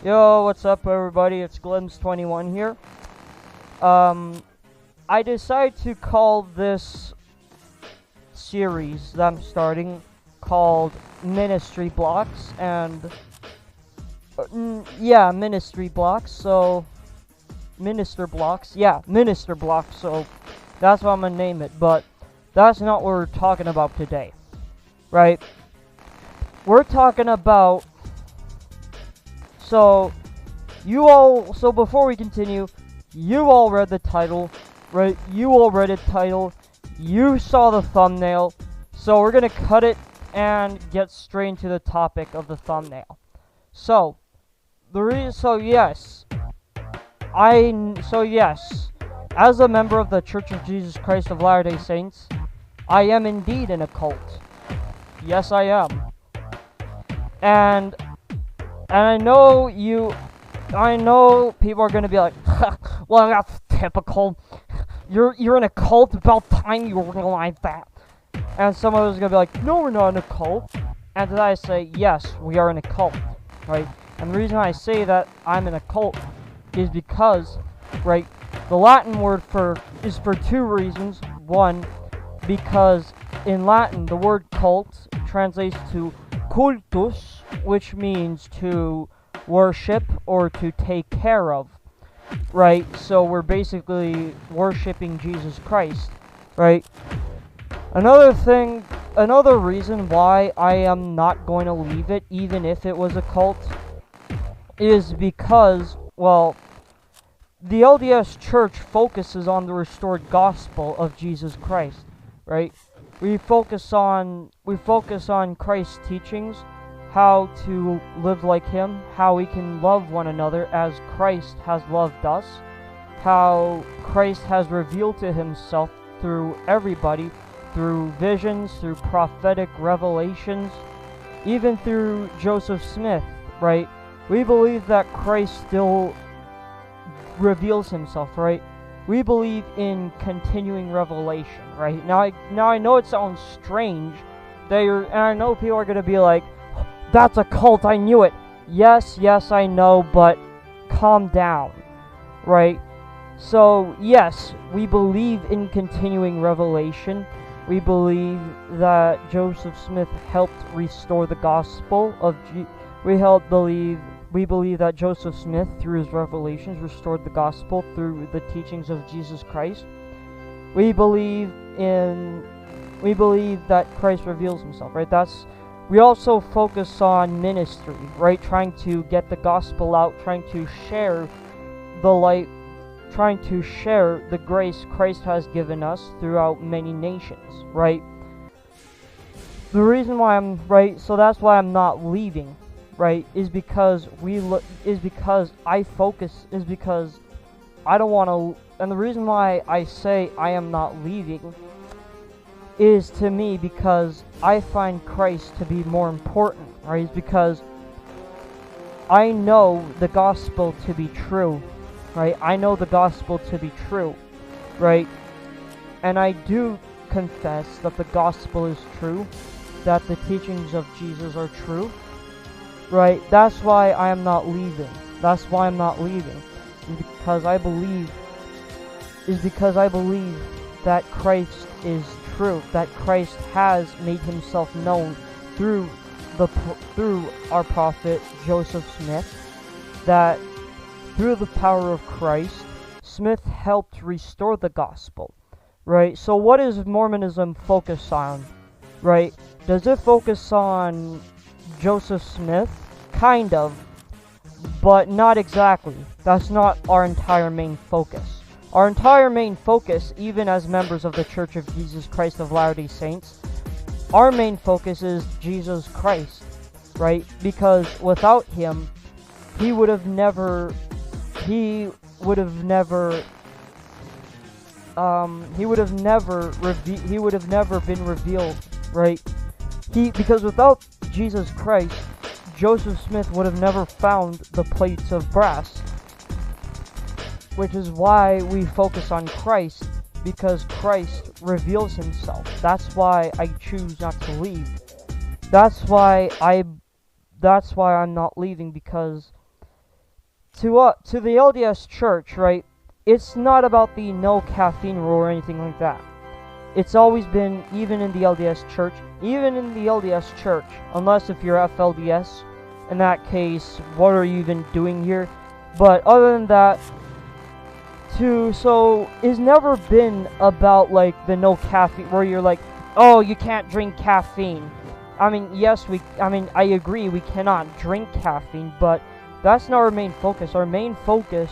Yo, what's up everybody? It's Glims21 here. I decided to call this series that I'm starting called Ministry Blocks, and Ministry Blocks. So Minister Blocks, Minister Blocks. So that's what I'm gonna name it. But that's not what we're talking about today, right? We're talking about So before we continue, you all read the title, right? You all read the title. You saw the thumbnail. So we're gonna cut it and get straight into the topic of the thumbnail. Yes, as a member of the Church of Jesus Christ of Latter-day Saints, I am indeed in a cult. Yes, I am. And I know people are gonna be like, well, that's typical. You're in a cult. About time you realize that. And some of us are gonna be like, no, we're not in a cult. And then I say, yes, we are in a cult, right? And the reason I say that I'm in a cult is because, right, the Latin word is for two reasons. One, because in Latin the word cult translates to cultus, which means to worship or to take care of, right? So we're basically worshiping Jesus Christ, right? Another reason why I am not going to leave it, even if it was a cult, is because, well, the LDS Church focuses on the restored gospel of Jesus Christ, right? We focus on Christ's teachings, how to live like Him, how we can love one another as Christ has loved us, how Christ has revealed to Himself through everybody, through visions, through prophetic revelations, even through Joseph Smith, right? We believe that Christ still reveals Himself, right? We believe in continuing revelation, right? Now I know it sounds strange, and I know people are gonna be like, "That's a cult, I knew it." Yes, I know, but calm down, right? So yes, we believe in continuing revelation. We believe that Joseph Smith helped restore the gospel of We believe that Joseph Smith, through his revelations, restored the gospel through the teachings of Jesus Christ. We believe that Christ reveals Himself, right? We also focus on ministry, right? Trying to get the gospel out, trying to share the light, trying to share the grace Christ has given us throughout many nations, right? The reason why that's why I'm not leaving, right, is because I don't want to, and the reason why I say I am not leaving is, to me, because I find Christ to be more important, right? Is because I know the gospel to be true, right? I know the gospel to be true, right? And I do confess that the gospel is true, that the teachings of Jesus are true, right? That's why I am not leaving. That's why I'm not leaving. Because I believe that Christ is true, that Christ has made Himself known through our prophet Joseph Smith, that through the power of Christ, Smith helped restore the gospel, right? So what does Mormonism focus on, right? Does it focus on Joseph Smith? Kind of, but not exactly. That's not our entire main focus. Our entire main focus, even as members of the Church of Jesus Christ of Latter-day Saints, our main focus is Jesus Christ, right? Because without Him, He would have never been revealed, right? Because without Jesus Christ, Joseph Smith would have never found the plates of brass, which is why we focus on Christ, because Christ reveals Himself. That's why I choose not to leave. That's why I'm not leaving, because to the LDS Church, right? It's not about the no caffeine rule or anything like that. It's always been, even in the LDS Church, unless if you're FLDS, in that case, what are you even doing here? But other than that, so it's never been about like the no caffeine, where you're like, oh, you can't drink caffeine. I mean, yes, I agree, we cannot drink caffeine, but that's not our main focus. Our main focus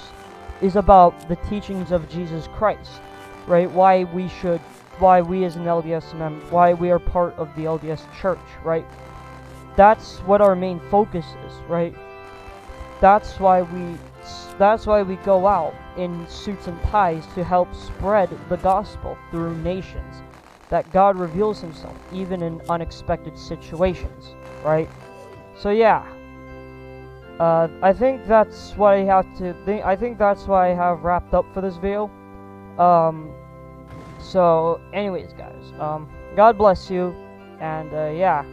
is about the teachings of Jesus Christ, right? Why we as an LDS member, why we are part of the LDS Church, right? That's what our main focus is, right? That's why we go out in suits and ties to help spread the gospel through nations, that God reveals himself even in unexpected situations, right? So yeah, I think that's what I think that's what I have wrapped up for this video. So anyways, guys, God bless you, and yeah.